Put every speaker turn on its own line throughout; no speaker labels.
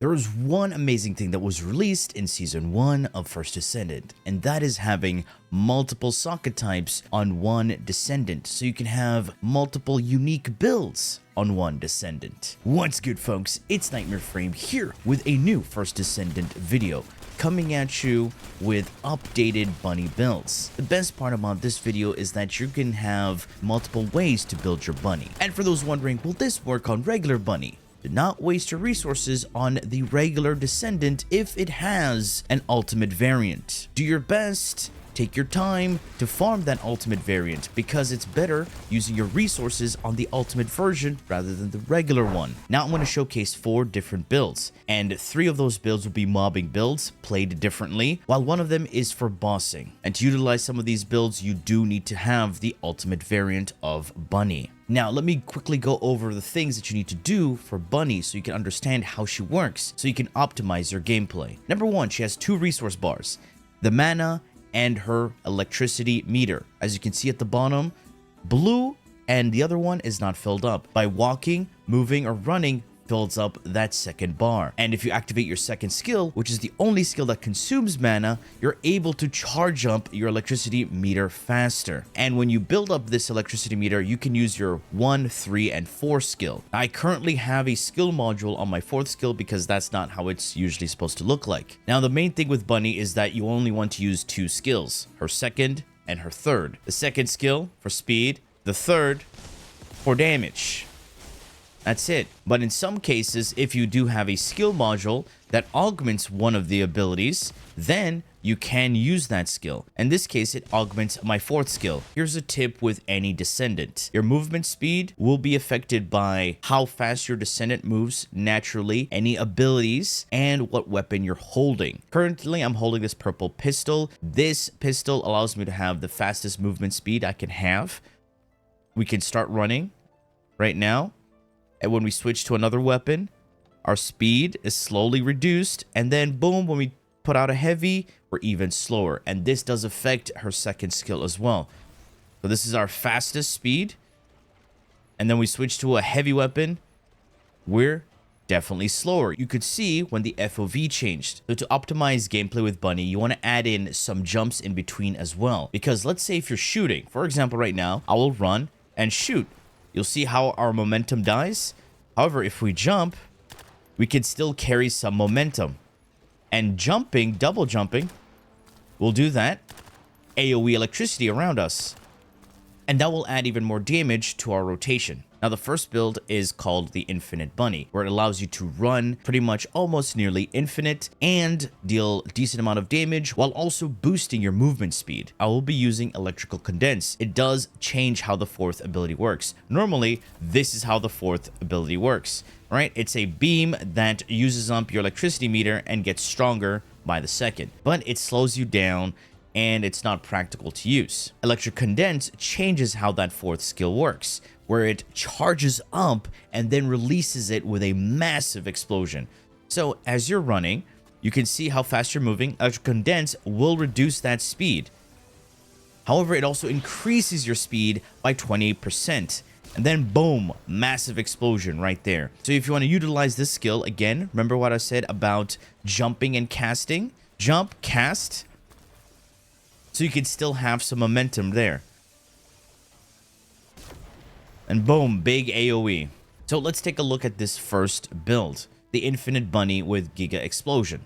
There is one amazing thing that was released in Season 1 of First Descendant, and that is having multiple socket types on one Descendant, so you can have multiple unique builds on one Descendant. What's good, folks? It's Nightmare Frame here with a new First Descendant video, coming at you with updated bunny builds. The best part about this video is that you can have multiple ways to build your bunny. And for those wondering, will this work on regular bunny? Do not waste your resources on the regular Descendant if it has an ultimate variant. Do your best, take your time to farm that ultimate variant because it's better using your resources on the ultimate version rather than the regular one. Now I'm going to showcase 4 different builds, and 3 of those builds will be mobbing builds played differently, while one of them is for bossing. And to utilize some of these builds, you do need to have the ultimate variant of Bunny. Now, let me quickly go over the things that you need to do for Bunny so you can understand how she works, so you can optimize your gameplay. Number 1, she has 2 resource bars, the mana and her electricity meter. As you can see at the bottom, blue, and the other one is not filled up. By walking, moving, or running, fills up that second bar. And if you activate your second skill, which is the only skill that consumes mana, you're able to charge up your electricity meter faster. And when you build up this electricity meter, you can use your 1, 3, and 4 skill. I currently have a skill module on my 4th skill because that's not how it's usually supposed to look like. Now, the main thing with Bunny is that you only want to use 2 skills, her second and her third. The second skill for speed, the third for damage. That's it. But in some cases, if you do have a skill module that augments one of the abilities, then you can use that skill. In this case, it augments my 4th skill. Here's a tip with any Descendant. Your movement speed will be affected by how fast your Descendant moves naturally, any abilities, and what weapon you're holding. Currently, I'm holding this purple pistol. This pistol allows me to have the fastest movement speed I can have. We can start running right now. And when we switch to another weapon, our speed is slowly reduced. And then boom, when we put out a heavy, we're even slower. And this does affect her second skill as well. So this is our fastest speed. And then we switch to a heavy weapon, we're definitely slower. You could see when the FOV changed. So to optimize gameplay with Bunny, you want to add in some jumps in between as well. Because let's say if you're shooting, for example, right now, I will run and shoot. You'll see how our momentum dies. However, if we jump, we can still carry some momentum. And jumping, double jumping, will do that. AoE electricity around us. And that will add even more damage to our rotation. Now, the first build is called the Infinite Bunny, where it allows you to run pretty much almost nearly infinite and deal a decent amount of damage while also boosting your movement speed. I will be using Electrical Condense. It does change how the 4th ability works. Normally, this is how the 4th ability works, right? It's a beam that uses up your electricity meter and gets stronger by the second, but it slows you down and it's not practical to use. Electric Condense changes how that 4th skill works, where it charges up and then releases it with a massive explosion. So as you're running, you can see how fast you're moving. Electric Condense will reduce that speed. However, it also increases your speed by 20%. And then boom, massive explosion right there. So if you want to utilize this skill, again, remember what I said about jumping and casting? Jump, cast, so you can still have some momentum there. And boom, big AoE. So let's take a look at this first build, the Infinite Bunny with Giga Explosion.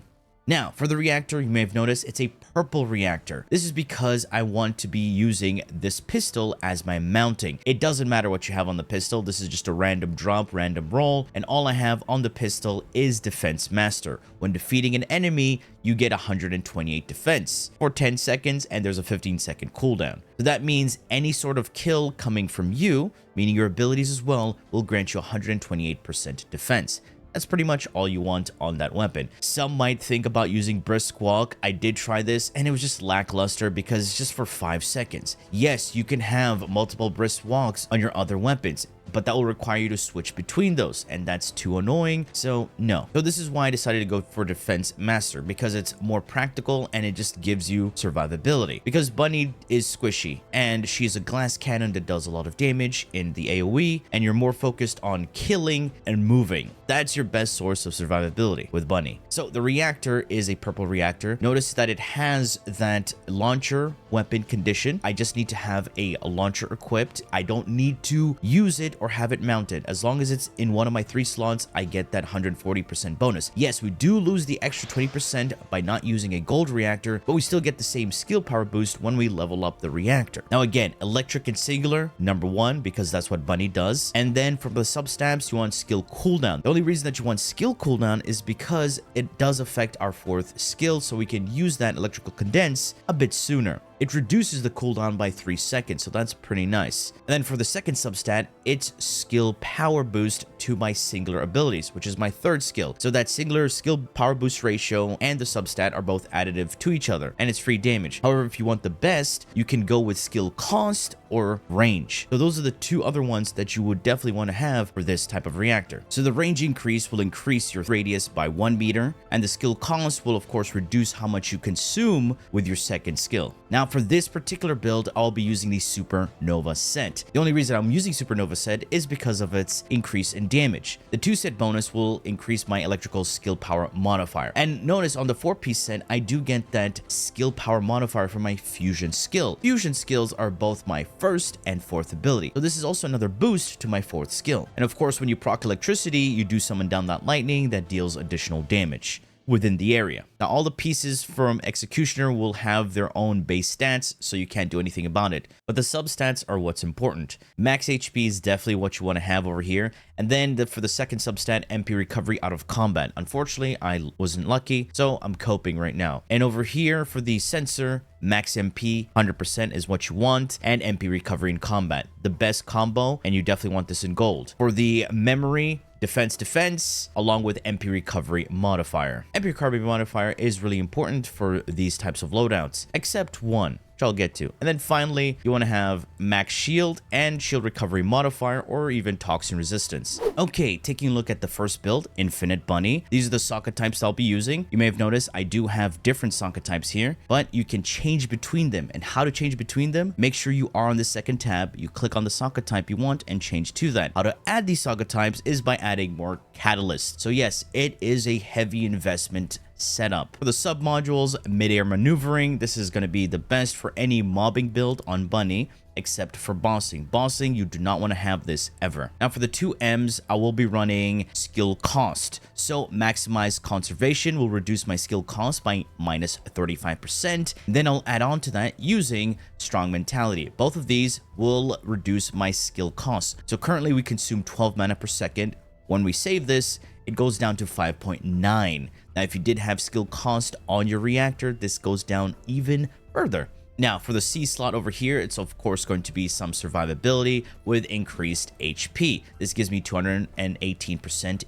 Now, for the reactor, you may have noticed it's a purple reactor. This is because I want to be using this pistol as my mounting. It doesn't matter what you have on the pistol. This is just a random drop, random roll, and all I have on the pistol is Defense Master. When defeating an enemy, you get 128 defense for 10 seconds, and there's a 15-second cooldown. So that means any sort of kill coming from you, meaning your abilities as well, will grant you 128% defense. That's pretty much all you want on that weapon. Some might think about using Brisk Walk. I did try this and it was just lackluster because it's just for 5 seconds. Yes, you can have multiple Brisk Walks on your other weapons, but that will require you to switch between those, and that's too annoying, so no. So this is why I decided to go for Defense Master, because it's more practical and it just gives you survivability. Because Bunny is squishy, and she's a glass cannon that does a lot of damage in the AoE, and you're more focused on killing and moving. That's your best source of survivability with Bunny. So the Reactor is a purple reactor. Notice that it has that launcher weapon condition. I just need to have a launcher equipped. I don't need to use it or have it mounted. As long as it's in one of my 3 slots, I get that 140% bonus. Yes, we do lose the extra 20% by not using a gold reactor, but we still get the same skill power boost when we level up the reactor. Now again, electric and singular, number 1, because that's what Bunny does. And then from the substats, you want skill cooldown. The only reason that you want skill cooldown is because it does affect our 4th skill, so we can use that electrical condense a bit sooner. It reduces the cooldown by 3 seconds, so that's pretty nice. And then for the second substat, it's skill power boost to my singular abilities, which is my 3rd skill. So that singular skill power boost ratio and the substat are both additive to each other, and it's free damage. However, if you want the best, you can go with skill cost or range. So those are the 2 other ones that you would definitely want to have for this type of reactor. So the range increase will increase your radius by 1 meter, and the skill cost will of course reduce how much you consume with your 2nd skill. Now for this particular build, I'll be using the Supernova set. The only reason I'm using Supernova set is because of its increase in damage. The 2 set bonus will increase my electrical skill power modifier. And notice on the 4-piece set, I do get that skill power modifier for my fusion skill. Fusion skills are both my 1st and 4th ability. So this is also another boost to my 4th skill. And of course, when you proc electricity, you do summon down that lightning that deals additional damage within the area. Now, all the pieces from Executioner will have their own base stats, so you can't do anything about it. But the substats are what's important. Max HP is definitely what you want to have over here. And then for the second substat, MP Recovery out of combat. Unfortunately, I wasn't lucky, so I'm coping right now. And over here for the sensor, Max MP 100% is what you want, and MP Recovery in combat. The best combo, and you definitely want this in gold. For the memory, defense, along with MP Recovery modifier. MP Recovery modifier is really important for these types of loadouts, except one, which I'll get to. And then finally, you want to have max shield and shield recovery modifier, or even toxin resistance. Okay, taking a look at the first build, Infinite Bunny. These are the socket types I'll be using. You may have noticed I do have different socket types here, but you can change between them. And how to change between them? Make sure you are on the second tab, you click on the socket type you want and change to that. How to add these socket types is by adding more catalysts. So yes, it is a heavy investment setup. For the sub-modules, mid-air maneuvering, this is going to be the best for any mobbing build on Bunny, except for bossing. Bossing, you do not want to have this ever. Now for the 2 M's, I will be running skill cost. So maximize conservation will reduce my skill cost by minus 35%. Then I'll add on to that using strong mentality. Both of these will reduce my skill cost. So currently we consume 12 mana per second. When we save this, it goes down to 5.9. Now, if you did have skill cost on your reactor, this goes down even further. Now, for the C slot over here, it's of course going to be some survivability with increased HP. This gives me 218%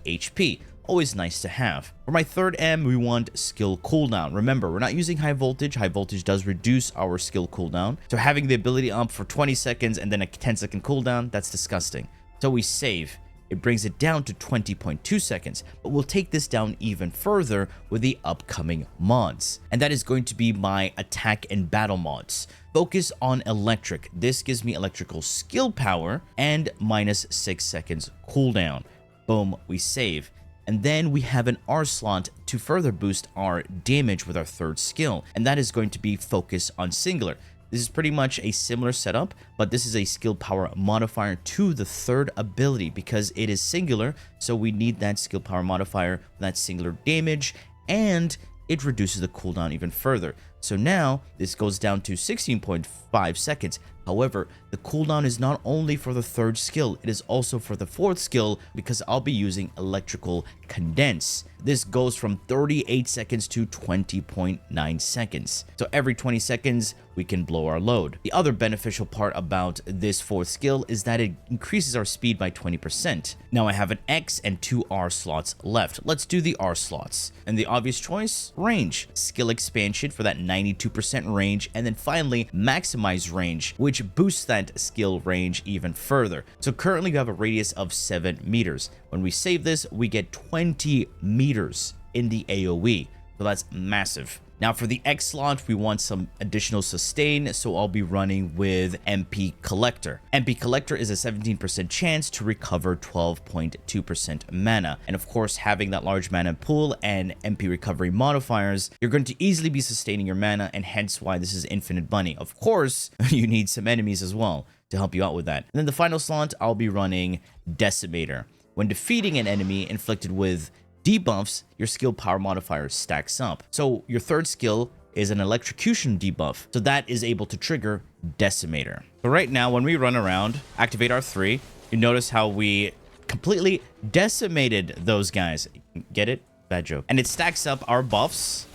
HP. Always nice to have. For my 3rd M, we want skill cooldown. Remember, we're not using high voltage. High voltage does reduce our skill cooldown. So having the ability up for 20 seconds and then a 10-second cooldown, that's disgusting. So we save. It brings it down to 20.2 seconds, but we'll take this down even further with the upcoming mods. And that is going to be my attack and battle mods. Focus on electric. This gives me electrical skill power and minus 6 seconds cooldown. Boom, we save. And then we have an R slot to further boost our damage with our 3rd skill, and that is going to be focus on singular. This is pretty much a similar setup, but this is a skill power modifier to the 3rd ability because it is singular, so we need that skill power modifier, that singular damage, and it reduces the cooldown even further. So now this goes down to 16.5 seconds. However, the cooldown is not only for the 3rd skill, it is also for the 4th skill because I'll be using electrical condense. This goes from 38 seconds to 20.9 seconds. So every 20 seconds, we can blow our load. The other beneficial part about this 4th skill is that it increases our speed by 20%. Now I have an X and 2 R slots left. Let's do the R slots. And the obvious choice, range. Skill expansion for that 92% range, and then finally maximize range, which boosts that skill range even further. So currently you have a radius of 7 meters. When we save this, we get 20 meters in the AoE. So that's massive. Now for the X slot, we want some additional sustain, so I'll be running with MP Collector. MP Collector is a 17% chance to recover 12.2% mana. And of course, having that large mana pool and MP recovery modifiers, you're going to easily be sustaining your mana, and hence why this is Infinite Bunny. Of course, you need some enemies as well to help you out with that. And then the final slot, I'll be running Decimator. When defeating an enemy inflicted with debuffs, your skill power modifier stacks up. So your third skill is an electrocution debuff. So that is able to trigger Decimator. So right now, when we run around, activate R3, you notice how we completely decimated those guys. Get it? Bad joke. And it stacks up our buffs,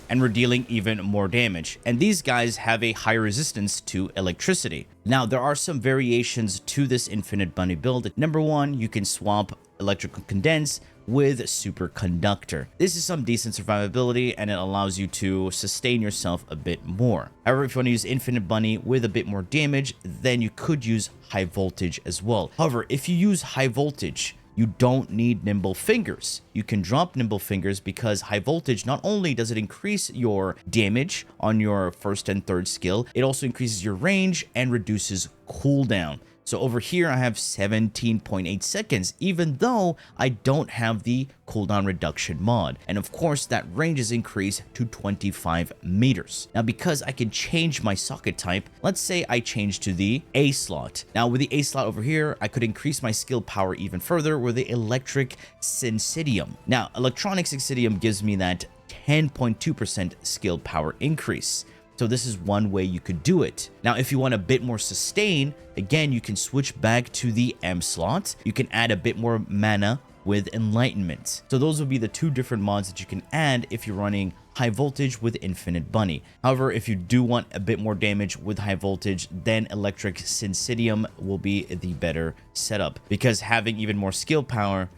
and we're dealing even more damage. And these guys have a high resistance to electricity. Now, there are some variations to this Infinite Bunny build. Number one, you can swap Electrical Condense with Superconductor. This is some decent survivability, and it allows you to sustain yourself a bit more. However, if you want to use Infinite Bunny with a bit more damage, then you could use High Voltage as well. However, if you use High Voltage, you don't need Nimble Fingers. You can drop Nimble Fingers because High Voltage, not only does it increase your damage on your first and third skill, it also increases your range and reduces cooldown. So over here, I have 17.8 seconds, even though I don't have the cooldown reduction mod. And of course, that range is increased to 25 meters. Now, because I can change my socket type, let's say I change to the A slot. Now, with the A slot over here, I could increase my skill power even further with the Electric Syncytium. Now, Electronic Syncytium gives me that 10.2% skill power increase. So this is one way you could do it. Now, if you want a bit more sustain, again, you can switch back to the M slot. You can add a bit more mana with Enlightenment. So those would be the two different mods that you can add if you're running High Voltage with Infinite Bunny. However, if you do want a bit more damage with High Voltage, then Electric Syncytium will be the better setup, because having even more skill power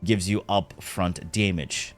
gives you upfront damage.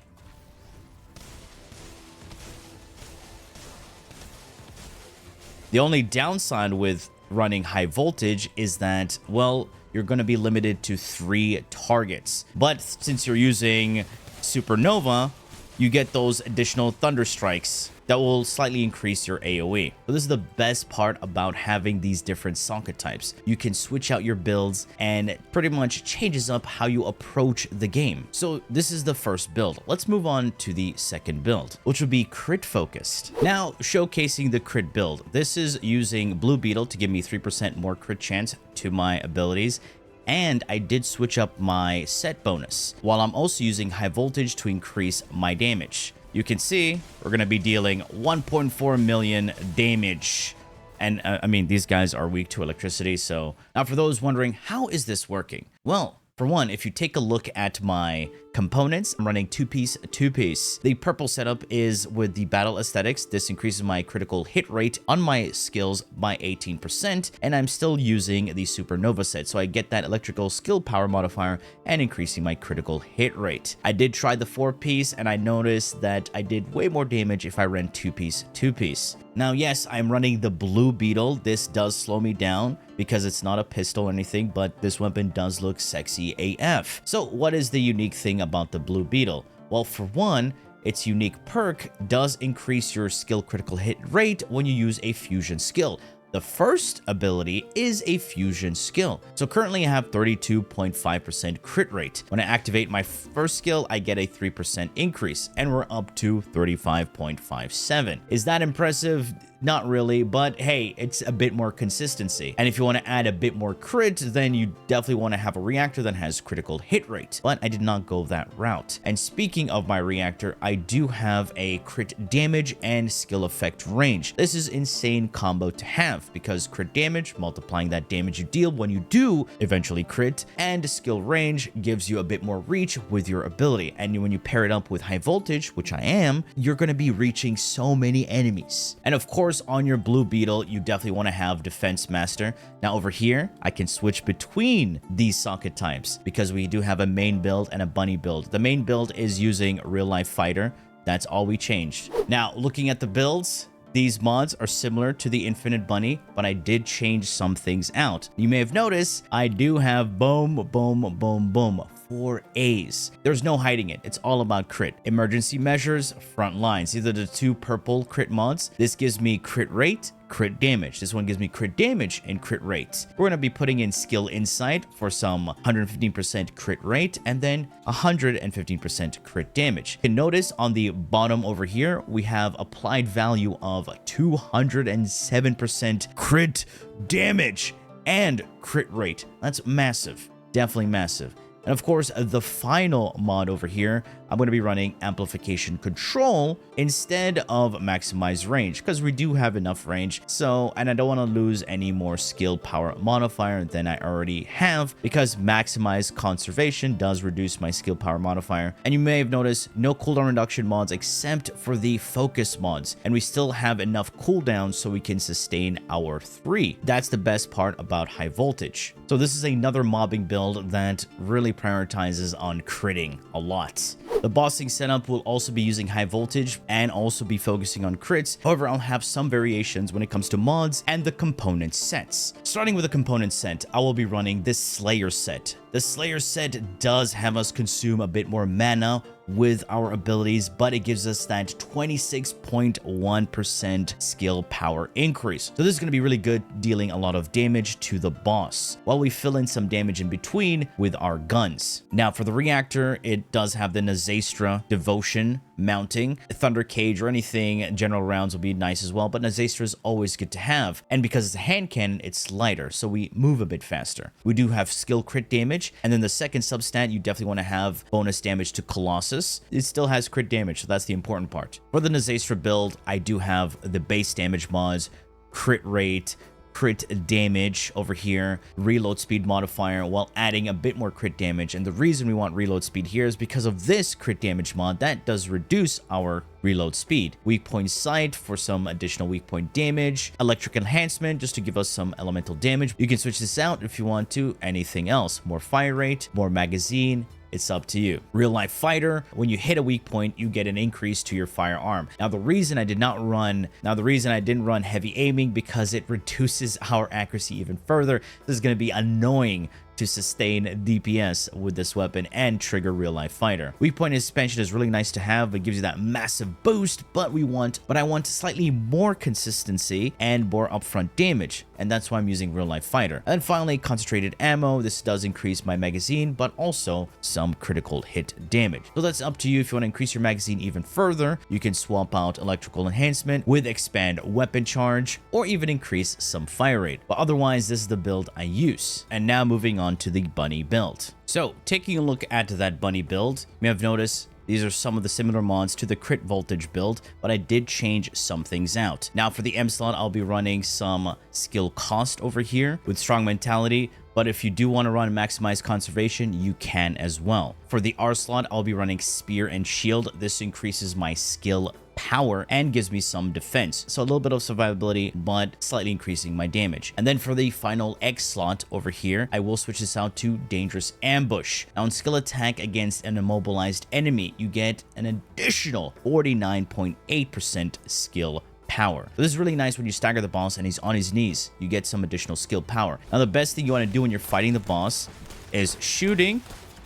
The only downside with running High Voltage is that, well, you're going to be limited to 3 targets. But since you're using Supernova, you get those additional Thunder Strikes that will slightly increase your AoE. So this is the best part about having these different socket types. You can switch out your builds, and it pretty much changes up how you approach the game. So this is the first build. Let's move on to the second build, which will be crit focused. Now, showcasing the crit build. This is using Blue Beetle to give me 3% more crit chance to my abilities. And I did switch up my set bonus, while I'm also using High Voltage to increase my damage. You can see we're going to be dealing 1.4 million damage. And I mean, these guys are weak to electricity. So now for those wondering, how is this working? Well, for one, if you take a look at my components, I'm running two-piece. The purple setup is with the battle aesthetics. This increases my critical hit rate on my skills by 18%, and I'm still using the Supernova set, so I get that electrical skill power modifier and increasing my critical hit rate. I did try the 4-piece, and I noticed that I did way more damage if I ran two-piece. Now, yes, I'm running the Blue Beetle. This does slow me down because it's not a pistol or anything, but this weapon does look sexy AF. So what is the unique thing about the Blue Beetle? Well, for one, its unique perk does increase your skill critical hit rate when you use a fusion skill. The first ability is a fusion skill. So currently I have 32.5% crit rate. When I activate my first skill, I get a 3% increase, and we're up to 35.57. Is that impressive? Not really, but hey, it's a bit more consistency. And if you want to add a bit more crit, then you definitely want to have a reactor that has critical hit rate. But I did not go that route. And speaking of my reactor, I do have a crit damage and skill effect range. This is insane combo to have, because crit damage, multiplying that damage you deal when you do eventually crit, and skill range gives you a bit more reach with your ability. And when you pair it up with High Voltage, which I am, you're going to be reaching so many enemies. And of course, on your Blue Beetle, you definitely want to have Defense Master. Now over here, I can switch between these socket types because we do have a main build and a bunny build. The main build is using Real Life Fighter, That's all we changed. Now, looking at the builds, these mods are similar to the Infinite Bunny, but I did change some things out. You may have noticed I do have boom, boom, boom, boom. 4 A's. There's no hiding it. It's all about crit. Emergency measures, front lines. These are the 2 purple crit mods. This gives me crit rate, crit damage. This one gives me crit damage and crit rates. We're going to be putting in skill insight for some 115% crit rate and then 115% crit damage. You can notice on the bottom over here, we have applied value of 207% crit damage and crit rate. That's massive. Definitely massive. And of course, the final mod over here, I'm going to be running amplification control instead of maximize range because we do have enough range. So, and I don't want to lose any more skill power modifier than I already have because maximize conservation does reduce my skill power modifier. And you may have noticed no cooldown reduction mods except for the focus mods. And we still have enough cooldown so we can sustain our 3. That's the best part about high voltage. So this is another mobbing build that really prioritizes on critting a lot. The bossing setup will also be using high voltage and also be focusing on crits. However, I'll have some variations when it comes to mods and the component sets. Starting with the component set, I will be running this Slayer set. The Slayer set does have us consume a bit more mana with our abilities, but it gives us that 26.1% skill power increase. So this is going to be really good, dealing a lot of damage to the boss, while we fill in some damage in between with our guns. Now for the Reactor, it does have the Nazastra Devotion mounting. Thunder Cage or anything, general rounds will be nice as well, but Nazastra is always good to have. And because it's a hand cannon, it's lighter, so we move a bit faster. We do have skill crit damage, and then the second substat, you definitely want to have bonus damage to Colossus. It still has crit damage, so that's the important part. For the Nazastra build, I do have the base damage mods, crit rate, crit damage over here, reload speed modifier, while adding a bit more crit damage. And the reason we want reload speed here is because of this crit damage mod that does reduce our reload speed. Weak point sight for some additional weak point damage, electric enhancement just to give us some elemental damage. You can switch this out if you want to. Anything else, more fire rate, more magazine, it's up to you. Real life fighter, when you hit a weak point, you get an increase to your firearm. Now the reason I didn't run heavy aiming because it reduces our accuracy even further. This is going to be annoying to sustain DPS with this weapon and trigger real life fighter. Weak point expansion is really nice to have. It gives you that massive boost, but I want slightly more consistency and more upfront damage, and that's why I'm using real life fighter. And finally, concentrated ammo. This does increase my magazine, but also some critical hit damage. So that's up to you. If you want to increase your magazine even further, you can swap out electrical enhancement with expand weapon charge or even increase some fire rate. But otherwise, this is the build I use. And now moving on to the bunny build. So taking a look at that bunny build, you may have noticed these are some of the similar mods to the crit voltage build, but I did change some things out. Now for the M slot, I'll be running some skill cost over here with strong mentality, but if you do want to run maximize conservation, you can as well. For the R slot, I'll be running spear and shield. This increases my skill power and gives me some defense, so a little bit of survivability but slightly increasing my damage. And then for the final X slot over here, I will switch this out to dangerous ambush. Now on skill attack against an immobilized enemy, you get an additional 49.8% skill power. This is really nice when you stagger the boss and he's on his knees. You get some additional skill power. Now the best thing you want to do when you're fighting the boss is shooting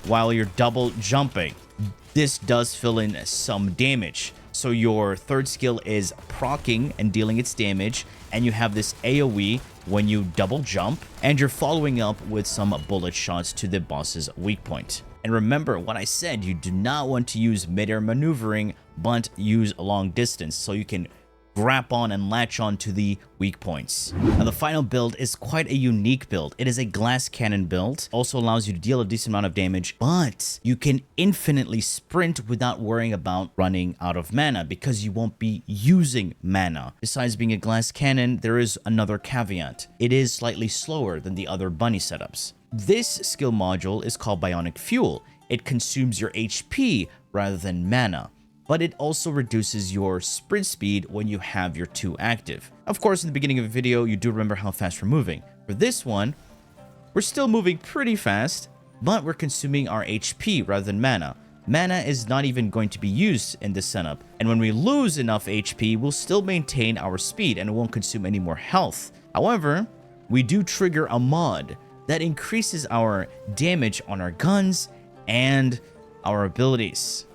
while you're double jumping. This does fill in some damage. So your third skill is proccing and dealing its damage, and you have this AoE when you double jump, and you're following up with some bullet shots to the boss's weak point. And remember what I said, you do not want to use mid-air maneuvering, but use a long distance so you can grab on and latch on to the weak points. Now the final build is quite a unique build. It is a glass cannon build, also allows you to deal a decent amount of damage, but you can infinitely sprint without worrying about running out of mana because you won't be using mana. Besides being a glass cannon, there is another caveat. It is slightly slower than the other bunny setups. This skill module is called Bionic Fuel. It consumes your HP rather than mana, but it also reduces your sprint speed when you have your 2 active. Of course, in the beginning of the video, you do remember how fast we're moving. For this one, we're still moving pretty fast, but we're consuming our HP rather than mana. mana is not even going to be used in this setup. And when we lose enough HP, we'll still maintain our speed and it won't consume any more health. However, we do trigger a mod that increases our damage on our guns and our abilities.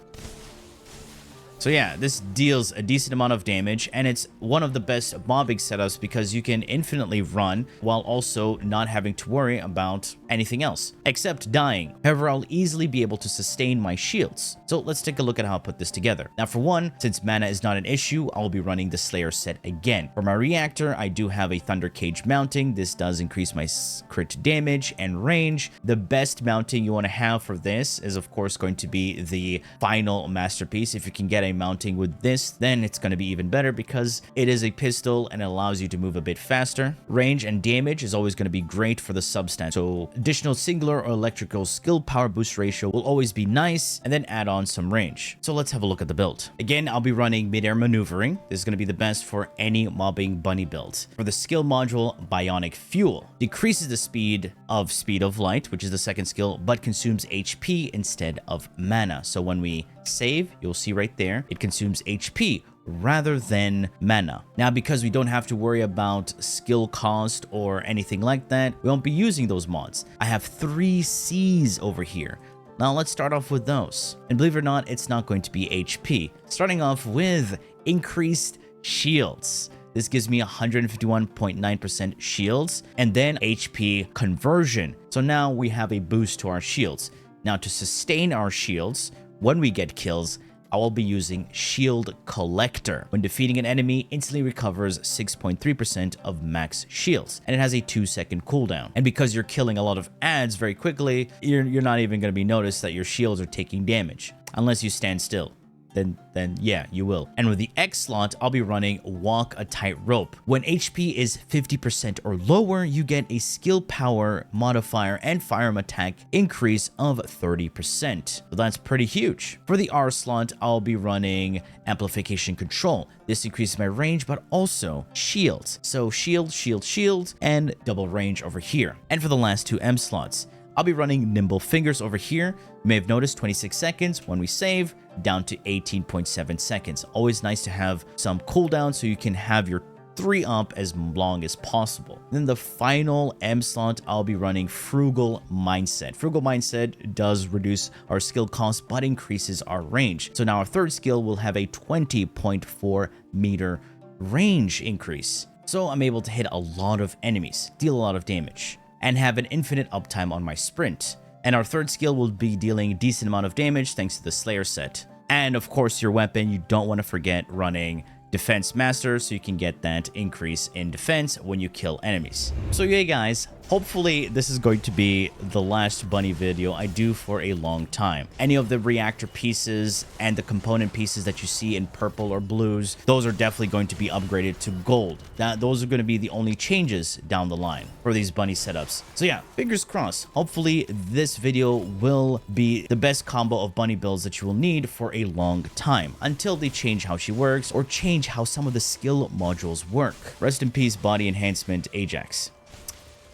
So yeah, this deals a decent amount of damage, and it's one of the best mobbing setups because you can infinitely run while also not having to worry about anything else, except dying. However, I'll easily be able to sustain my shields. So let's take a look at how I put this together. Now for one, since mana is not an issue, I'll be running the Slayer set again. For my reactor, I do have a Thunder Cage mounting. This does increase my crit damage and range. The best mounting you want to have for this is of course going to be the final masterpiece. If you can get a mounting with this, then it's going to be even better because it is a pistol and it allows you to move a bit faster. Range and damage is always going to be great for the substance. So additional singular or electrical skill power boost ratio will always be nice, and then add on some range. So let's have a look at the build. Again, I'll be running mid-air maneuvering. This is going to be the best for any mobbing bunny build. For the skill module, Bionic Fuel decreases the speed of light, which is the second skill, but consumes HP instead of mana. So when we save, you'll see right there, it consumes HP rather than mana. Now, because we don't have to worry about skill cost or anything like that, we won't be using those mods. I have 3 C's over here. Now let's start off with those. And believe it or not, it's not going to be HP. Starting off with increased shields. This gives me 151.9% shields and then HP conversion. So now we have a boost to our shields. Now to sustain our shields, when we get kills, I will be using Shield Collector. When defeating an enemy, instantly recovers 6.3% of max shields, and it has a 2-second cooldown. And because you're killing a lot of adds very quickly, you're not even going to be noticed that your shields are taking damage, unless you stand still. Then yeah, you will. And with the X slot, I'll be running Walk a Tightrope. When HP is 50% or lower, you get a skill power modifier and firearm attack increase of 30%. So that's pretty huge. For the R slot, I'll be running Amplification Control. This increases my range, but also shields. So shield, shield, shield, and double range over here. And for the last 2 M slots, I'll be running Nimble Fingers over here. You may have noticed 26 seconds when we save, down to 18.7 seconds. Always nice to have some cooldown so you can have your 3 up as long as possible. Then the final M slot, I'll be running Frugal Mindset. Frugal Mindset does reduce our skill cost but increases our range. So now our third skill will have a 20.4 meter range increase. So I'm able to hit a lot of enemies, deal a lot of damage, and have an infinite uptime on my sprint. And our third skill will be dealing a decent amount of damage thanks to the Slayer set. And of course, your weapon, you don't want to forget running Defense Master so you can get that increase in defense when you kill enemies. So yeah guys, hopefully this is going to be the last bunny video I do for a long time. Any of the reactor pieces and the component pieces that you see in purple or blues, those are definitely going to be upgraded to gold. Those are going to be the only changes down the line for these bunny setups. So yeah, fingers crossed. Hopefully this video will be the best combo of bunny builds that you will need for a long time until they change how she works or change how some of the skill modules work. Rest in peace, body enhancement Ajax.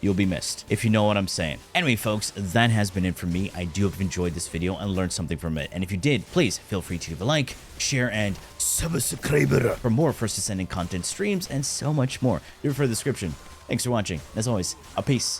You'll be missed, if you know what I'm saying. Anyway, folks, that has been it for me. I do hope you enjoyed this video and learned something from it. And if you did, please feel free to leave a like, share, and subscribe for more First Ascending content streams and so much more. Leave it for the description. Thanks for watching. As always, a peace.